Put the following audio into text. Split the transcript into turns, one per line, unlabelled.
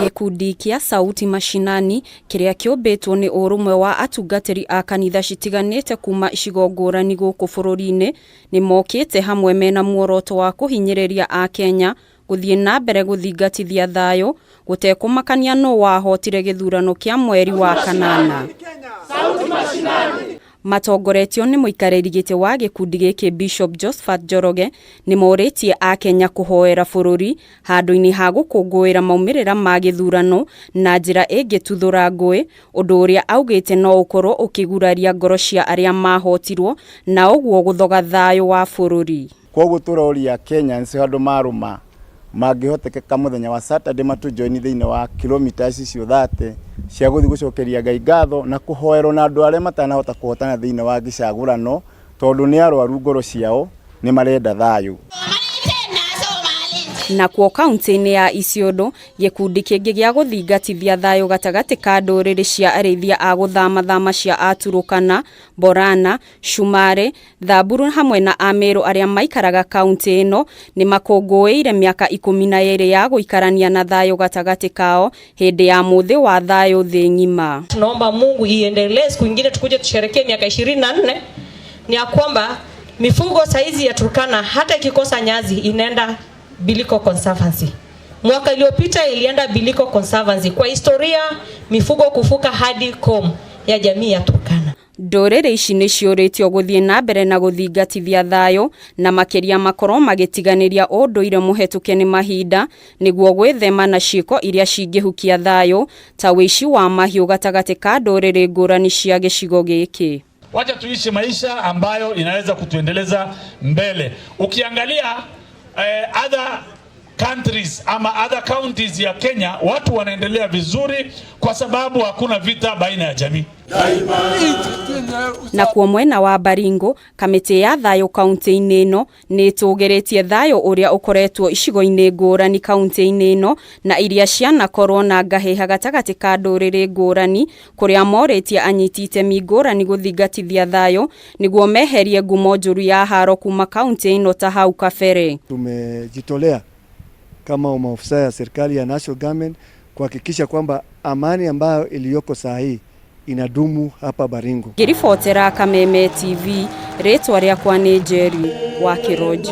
Gikundi kia sauti mashinani kiria kiumbitwo ni urumwe wa atungatiri a kanitha itiganite kuuma icigo ngurani guku bururi-ini ni mokite hamwe mena muoroto wa kuhinyiriria a Kenya guthii na mbere guthingatithia thayu gutekumakania no wahotire githurano kia mweri wa kanana. Matongoretio ni muikariri giti wa gikundi giki Bishop Josephat Njoroge ni moritie a Kenya kuhoera bururi handu-ini ha gukunguira maumirira ma githurano na njira ingituthura ngui, undu uria augite no ukorwo ukiguraria ngoro cia aria mahotirwo na uguo guthoga thayu wa bururi.
Koguo turoria Kenya nsi handu maruma mangihotekeka muthenya wa Saturday matujoini thiini wa kilometers icio 30 cia guthi gucokeria Ngai ngatho na kuhoerwo na andu aria matanahota kuhotana thiini wa gicagurano tondu ni arwaru ngoro ciao ni marenda thayu.
Na kuo Kaunti-ini ya Isiolo gikundi kingi gia guthingatithia thayu gatagati ka nduriri cia arithia a guthama cia Aturukana, Borana, Shumare, Thamburu hamwe na Ameru aria maikaraga kaunti ino ni makunguire miaka 12 ya guikarania na thayu gatagati kao hindi ya muthi wa thayu thi ngima.
Tunaomba Mungu iendelee, siku nyingine tukuje tusherekee miaka 24 ni ya kwamba mifugo saizi ya Turkana hata ikikosa nyazi inaenda Biliko Conservancy. Mwaka iliyopita ilienda Biliko Conservancy. Kwa historia mifugo kufuka hadi kom ya jamii ya Turkana.
Ndorere ici ni cioritio guthii na mbere na guthingatithia thayu na makiria makoro magitiganiria unduire muhetuke ni mahinda niguo gwithema na ciiko iria cingihukia thayu ta wici wa mahiu gatagati ka ndorere ngurani cia gicigo giki.
Wacha tuishi maisha ambayo inaweza kutuendeleza mbele. Ukiangalia other countries ama other counties ya Kenya watu wanaendelea vizuri kwa sababu hakuna vita baina ya jamii.
Na kwa mwena wa Baringo kamiti ya thayu kaunti-ini ino ni tugeretie thayu uria ukoretwo icigo-ini ngurani kaunti-ini ino na iria ciana korwo na ngahiha gatagati ka nduriri ngurani kuria moritie anyiti itemi ngurani guthingatithia thayu niguo meherie ngumo njuru ya haro kuma kaunti ino ta hau kabere.
Tumejitolea kama maofisa ya serikali ya national government kuhakikisha kwamba amani ambayo iliyoko saa hii inadumu hapa Baringo.
Ngiribotera Kameme TV, ritwa riakwa ni Njiru wa Kiroji.